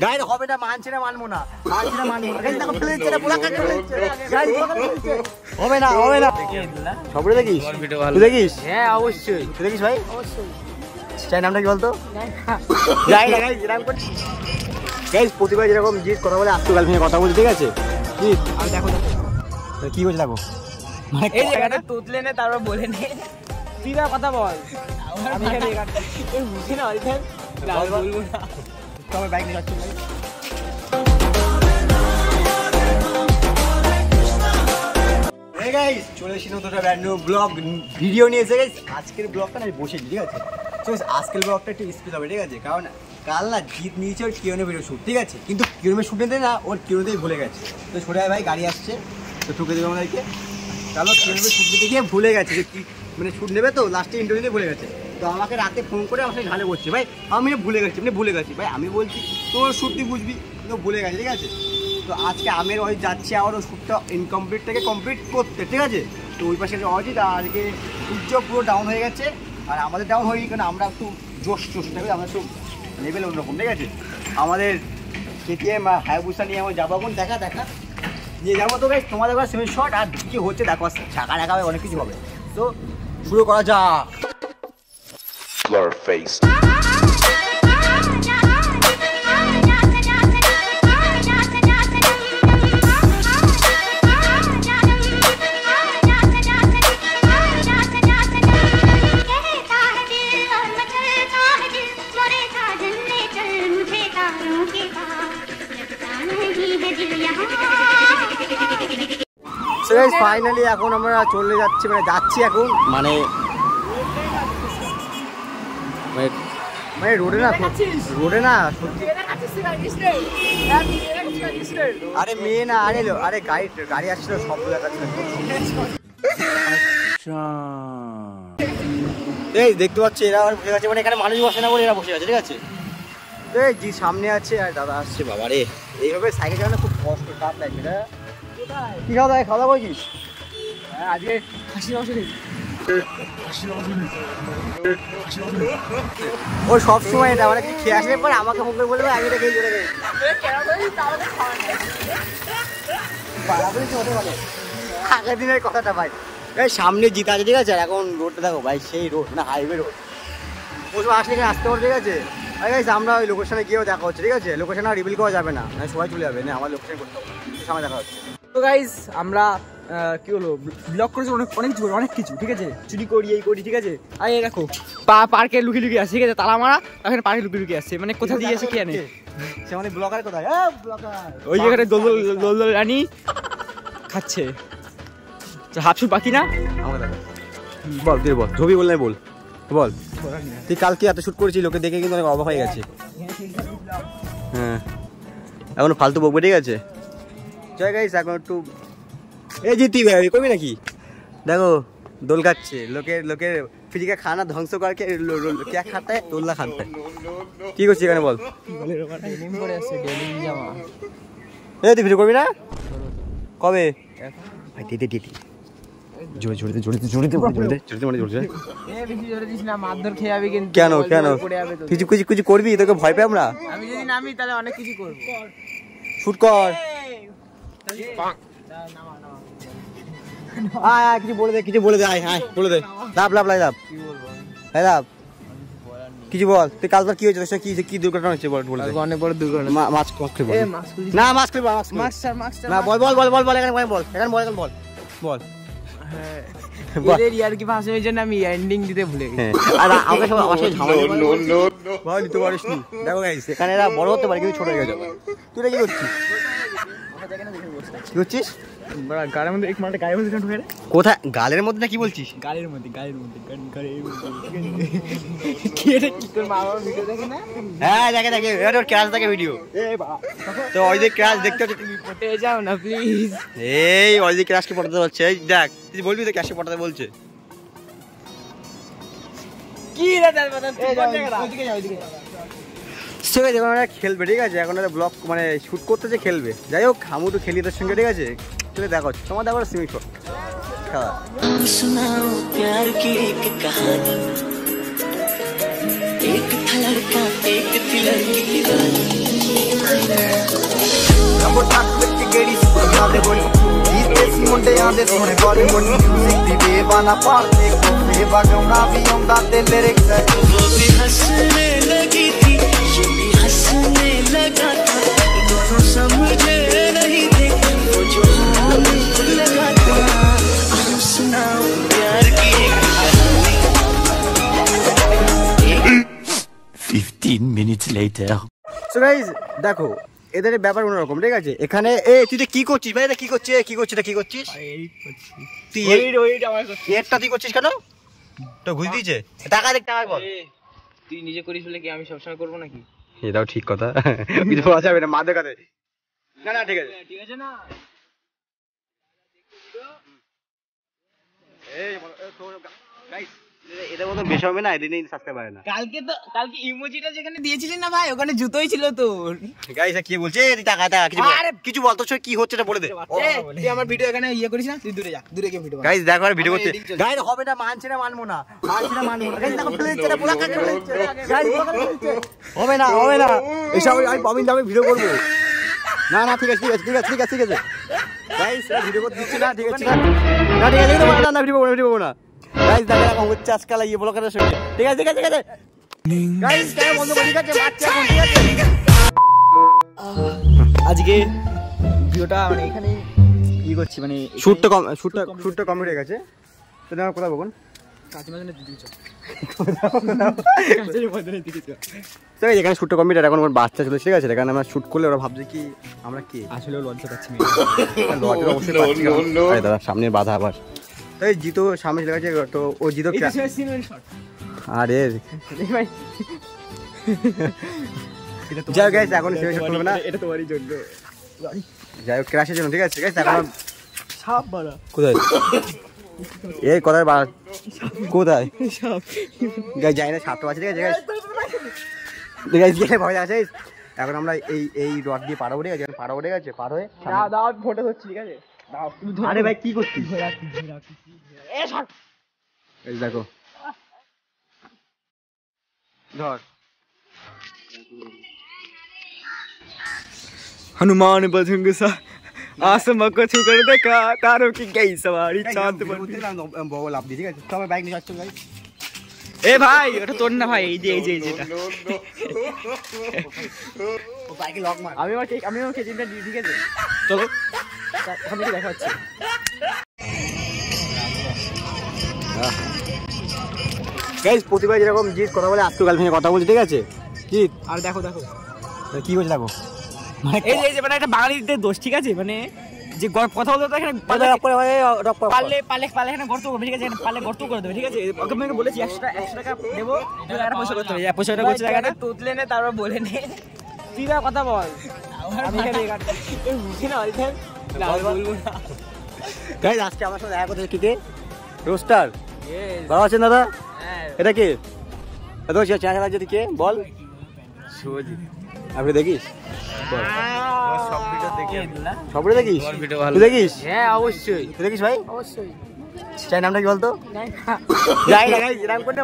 Guys হবে না, মানছি না, মানবো না, মানছি না, মানবো না। গাইস দেখো ফেলে দিচ্ছে, পোলা কাটতে ফেলছে। গাইস হবে না, হবে না। সবরে দেখিস? তুই দেখিস? হ্যাঁ অবশ্যই। তুই দেখিস ভাই? অবশ্যই। চাই নামটা কি বলতো? যাই না গাইস, এরকম করছি। গাইস প্রতিবার যেরকম জিত কথা বলে আজকে গার্লফ্রেন্ডে কথা বলছি, ঠিক আছে? জিত আর দেখো কি করছে দেখো, মানে এই জায়গাটা তুতলে নে, তারপর বলে নে, সিধা কথা বল। আমি এখানে এই বুঝি না আইছেন, লাল বলবো না। তো আমি বাইক নিয়ে যাচ্ছি ভাই। এই গাইস চলে এসেছি নতুন একটা ব্র্যান্ড নিউ ব্লগ ভিডিও নিয়ে এসে গাইস। আজকের ব্লগটা না বসেছি, ঠিক আছে? তো আজকের ব্লগটা একটু স্পিড হবে, ঠিক আছে? কারণ কাল না জিত নিয়েছে ওর কিরণের ভিডিও শ্যুট, ঠিক আছে? কিন্তু কিরণের শ্যুট নিতে না ওর কিরণতেই ভুলে গেছে। তো ছোট ভাই গাড়ি আসছে, তো ঠুকে দেবে আমাদেরকে। চলো কিরণের শ্যুট নিতে গিয়ে ভুলে গেছে যে কি মানে শ্যুট নেবে, তো লাস্টে ইন্টারভিউ নিতে ভুলে গেছে। তো আমাকে রাতে ফোন করে আমার সাথে ঝালে বলছে, ভাই আমি ভুলে গেছি, মানে ভুলে গেছি। ভাই আমি বলছি তোর শ্যুট তুই বুঝবি, কিন্তু ভুলে গেছে, ঠিক আছে? তো আজকে আমের ওই যাচ্ছে আবার ওই শ্যুটটা ইনকমপ্লিটটাকে কমপ্লিট করতে, ঠিক আছে? তো ওই পাশে অজিত আজকে সূর্য পুরো ডাউন হয়ে গেছে, আর আমাদের ডাউন হয়নি, কারণ আমরা একটু জোশ থাকে, আমরা একটু লেভেল অন্যরকম, ঠিক আছে? আমাদের কেটিএম হায়াবুসা নিয়ে আমার যাবো, এখন দেখা নিয়ে যাবো। তো গাইস তোমাদের কাছে সেভেন শট আর কী হচ্ছে দেখো, ছাকা দেখা হবে, অনেক কিছু হবে। তো শুরু করা যাক। face. ফাইনালি এখন আমরা চলে যাচ্ছি, মানে যাচ্ছি এখন, মানে রোডে না আরে মেয়ে না, আরে গাড়ি আসছিল, সব এই দেখতে পাচ্ছি এরা বসে গেছে, মানে এখানে মানুষ বসে না বলে এরা বসে গেছে, ঠিক আছে? এই জি সামনে আছে আর দাদা আসছে। বাবা রে, এইভাবে সাইকেল চালানো খুব কষ্ট, চাপ লাগবে না। কি খাওয়া দাওয়া করছিস? আজকে খাসি মাংস খেয়েছি। ও সব সময় এটা মানে খেয়ে আসলে পরে আমাকে মুখ করে বলবে আমি এটা খেয়ে চলে গেছি। আগের দিনের কথাটা ভাই। এই সামনে জিত আছে, ঠিক আছে? আর এখন রোডটা দেখো ভাই, সেই রোড না হাইওয়ে রোড। ও সব আসলে এখানে আসতে পারো, ঠিক আছে? আর গাইস আমরা ওই লোকেশনে গিয়েও দেখা হচ্ছে, ঠিক আছে? লোকেশন আর রিভিল করা যাবে না, সবাই চলে যাবে না, আমার লোকেশন করতে হবে, সামনে দেখা হচ্ছে। তো গাইস আমরা কি হলো ব্লগ করেছি অনেক কিছু, ঠিক আছে? চুরি করি, এই করি, ঠিক আছে? আর এই দেখো পার্কে লুকিয়ে আসছে, ঠিক আছে? তালা মারা, এখন পার্কে লুকিয়ে আসছে, মানে কোথা দিয়ে আসে কে জানে। সে আমাদের ব্লগার কোথায়? ওই জায়গাটা দোল রানী খাচ্ছে, হাফসু বাকি না। বল তুই বল, ছবি বল, নাই বল তুই কালকে এত শুট করেছিস, লোকে দেখে কিন্তু অনেক অবাক হয়ে গেছে। হ্যাঁ এখন ফালতু বকবে, ঠিক আছে? জয় গাইস এখন একটু এই জিতি ভাই করবি নাকি? দেখো দোল খাচ্ছে, লোকের ফিজিকে খানা ধ্বংস করে কে খাতে দোলনা খাতে। কি করছিস এখানে বল? এই তুই ভিডিও করবি না? কবে? ভাই দিদি কেন কিছু করবি? তোকে ভয় পাই আমরা? আমি যদি নামি তাহলে অনেক কিছু করবো। শুট কর, কিছু বলে দে, বলে দে, লাভ কিছু বল। তুই কাল কি হয়েছে, কি দুর্ঘটনা হচ্ছে বল? অনেক বড় দুর্ঘটনা। মাছ না, মাছ খেলবো না, বল। এদের ইয়ার কি ভাষা হয়েছে না, আমি এন্ডিং দিতে ভুলে গেছি। আর আমাকে সব আমার সাথে ঝামেলা ভাই নিতে পারিস নি। দেখো গাইস এখানে এরা বড় হতে পারে কিন্তু ছোট হয়ে যাবে। তুই কি করছিস? কি করছিস? গালের মধ্যে এক মাঠে গায়ের মধ্যে ঢুকে রে। কোথায় গালের মধ্যে না? কি বলছিস? গালের মধ্যে কি এটা? কি তোর মা বাবা ভিডিও দেখে না? হ্যাঁ দেখে এটা ওর ক্র্যাশ দেখে ভিডিও। তো ওই যে ক্র্যাশ দেখতে হচ্ছে, তুমি পটে যাও না প্লিজ। এই ওই যে ক্র্যাশকে পটাতে বলছে, এই দেখ তুই বলবি তো ক্র্যাশকে পটাতে বলছে। কি রে দাদা ওইদিকে যাও। ঠিক আছে, এখন ওরা খেলবে, ঠিক আছে? এখন ওরা ব্লগ মানে শ্যুট করতেছে, খেলবে। যাই হোক আমি একটু খেলি তোর সঙ্গে, ঠিক আছে? চলে দেখো তোমার দেখো সিমিং শট খেলা। सुनाओ प्यार की एक कहानी, एक था लड़का एक थी लड़की दीवानी। को ठाक के गेड़ी सुना दे बोली जीत देसी मुंडे आंदे सोने बॉलीवुड म्यूजिक दी बेबाना पाते को बेबागौना भी आंदा ते लिरिक्स वो भी हंसने लगी थी ये भी हंसने लगा था दोनों समझे नहीं थे वो जो हाल लगा था आओ सुनाओ प्यार की एक कहानी 15 minutes later. সো গাইস দেখো এদের ব্যাপার অন্যরকম ঠিক আছে এখানে এ তুই যে কি করছিস ভাই এটা কি করছিস কি করছিস এটা কি করছিস তুই এটা তুই করছিস কেন তো ঘুষ দিয়েছে টাকা দেখ টাকা বল তুই নিজে করিস বলে কি আমি সবসময় করবো নাকি? এটাও ঠিক কথা কিছু বলা যাবে না মা দেখাতে না না ঠিক আছে ঠিক আছে না এই গাইস এদের মতো বেশি হবে না এদিনই সাবস্ক্রাইব পারে না কালকে ইমোজিটা যেখানে দিয়েছিলি না ভাই ওখানে জুতোই ছিল তোর। গাইস কি বলছে এই টাকা কিছু বল তো কি হচ্ছে এটা বলে দে তুই আমার ভিডিও এখানে ইয়ে করিস না তুই দূরে যা দূরে গিয়ে ভিডিও গাইস দেখো আর ভিডিও করতে গাইস হবে না মানছে না মানবো না গাইস দেখো ফেলে দিচ্ছে পুরো কাট ফেলে দিচ্ছে গাইস হবে না এসব আমি যাবে ভিডিও করব না না ঠিক আছে গাইস ভিডিও করতে দিচ্ছি না ঠিক আছে না ঠিক আছে না ভিডিও করব না গাইস দেখো এখন হচ্ছে আজকাল এই ব্লগারের সঙ্গে ঠিক আছে গাইস টাইম বন্ধ করে দিয়েছে বাচ্চা এখন ঠিক আছে আজকে ভিডিওটা মানে এখানে ই করছি মানে শুটটা কমপ্লিট হয়ে গেছে তো না কথা বলুন কাঁচিমাজনের দিদি চল তো এখানে শুটটা কমপ্লিট আর এখন আমার বাচ্চা চলে ঠিক আছে এখানে আমরা শুট করলে ওরা ভাবছে কি আমরা কি আসলে লজ্জা পাচ্ছি লটের অবশ্যই পাচ্ছি আরে দাদা সামনে বাধা আবার তো এই জিতো সামনে চলে গেছে তো ও জিতো আরে যাই গাইস এখন সেভাবে শট করবে না এটা তোমারই জন্য যাই হোক ক্র্যাশের জন্য ঠিক আছে গাইস এখন সাপ বাড়া কোথায় এই কোথায় কোথায় গাইস যাই না সাপটা আছে ঠিক আছে গাইস গিয়ে ভয় আছে এখন আমরা এই রড দিয়ে পাড়াবো ঠিক আছে পাড়াবো ঠিক আছে পার হয়ে দাও ফটো হচ্ছে ঠিক আছে আরে ভাই কি করছিস এই দেখো ধর हनुमान बजरंग सा आसमां को छूकर देखा तारों की गई सवारी चांद पर বউ লাভ দি ঠিক আছে সবাই বাইক নিয়ে যাচ্ছ গাইস এ ভাই ওটা তোর না ভাই এই যে যেটা ও বাইকে লক মার আমি আমার কেজিনটা দিই ঠিক আছে চলো ওখানে কি দেখা হচ্ছে গাইস প্রতিবার যেরকম জিত কথা বলে আজকে গাল ভেঙে কথা বলছে ঠিক আছে জিত আর দেখো কি বলছে দেখো এই যে মানে একটা বাঙালিদের দোষ ঠিক আছে মানে যে কথা বলতে তো এখানে পারলে এখানে গর্ত করবে ঠিক আছে পারলে গর্ত করে দেবে ঠিক আছে ওকে আমি বলেছি 100 টাকা দেবো টাকা পয়সা করতে হবে পয়সাটা করছে টাকাটা তুতলে নে তারপর বলে নে তুই না কথা বল আমি এখানে বুঝি না না বলবো না গাইস আজকে আমার সাথে দেখা করতে কিতে রোস্টার ভালো আছেন দাদা এটা কি এত চ্যানেল যদি কে বল সুজিত আপনি দেখিস সব ভিডিও দেখিস তুই দেখিস হ্যাঁ অবশ্যই তুই দেখিস ভাই অবশ্যই চাই নামটা কি বলতো যাই না গাইস এরকম করে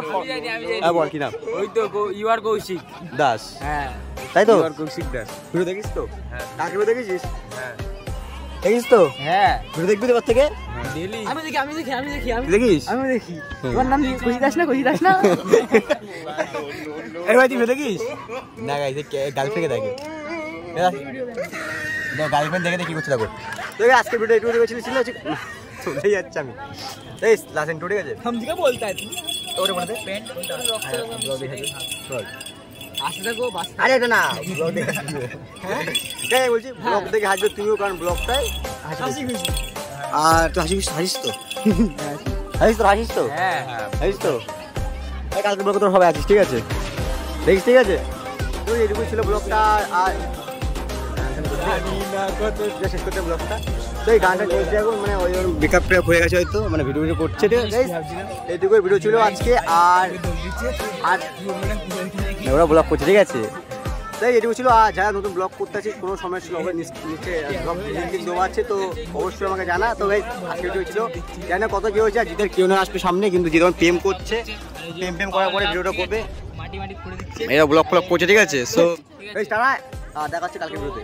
হ্যাঁ বল কি নাম ওই তো ইউ আর কৌশিক দাস হ্যাঁ তাই তো you are Kaushik Das video দেখিস তো হ্যাঁ কাকে ভিডিও দেখিস হ্যাঁ দেখিস তো হ্যাঁ ভিডিও দেখবি তো থেকে ডেইলি আমি দেখি তুই দেখিস আমি দেখি তোমার নাম খুশি দাস না এই ভাই তুই ভিডিও দেখিস না গাইস গার্লফ্রেন্ডকে দেখে গার্লফ্রেন্ড দেখে কি করছে দেখো তো আজকে ভিডিও একটু দেখেছিলি ছিল চলেই যাচ্ছে আমি এই লাসেন টু ঠিক আছে हम जी का बोलता है तू ওরে বলে দে पेंट আসতে থাকো বাস আরে এটা না ব্লগ দেখে হ্যাঁ তাই বলছি ব্লগ দেখে হাসবে তুমিও কারণ ব্লগটাই হাসি খুশি আর তুই হাসিস তো হ্যাঁ হাসিস তো এই কালকে ব্লগ তোর হবে আছিস ঠিক আছে দেখিস ঠিক আছে তো এইটুকু ছিল ব্লগটা আর শেষ করতে ব্লগটা তো এই গানটা চলছে এখন মানে ওই মেকআপ টেকআপ হয়ে গেছে হয়তো মানে ভিডিও করছে ঠিক আছে এইটুকুই ভিডিও ছিল আজকে আর ওরা ব্লগ করছে ঠিক আছে তাই এটুকু ছিল আর যারা নতুন ব্লগ করতে আছে কোনো সমস্যা ছিল নিচে ব্লগ লিঙ্ক দেওয়া আছে তো অবশ্যই আমাকে জানা তো ভাই আজকে ভিডিও ছিল জানি না কত কি হয়েছে জিতের কেউ না আসবে সামনে কিন্তু যে যখন প্রেম করছে প্রেম করার পরে ভিডিওটা করবে মাটি খুঁড়ে দিচ্ছে এরা ব্লগ করছে ঠিক আছে সো তারা দেখা হচ্ছে কালকে ভিডিওতে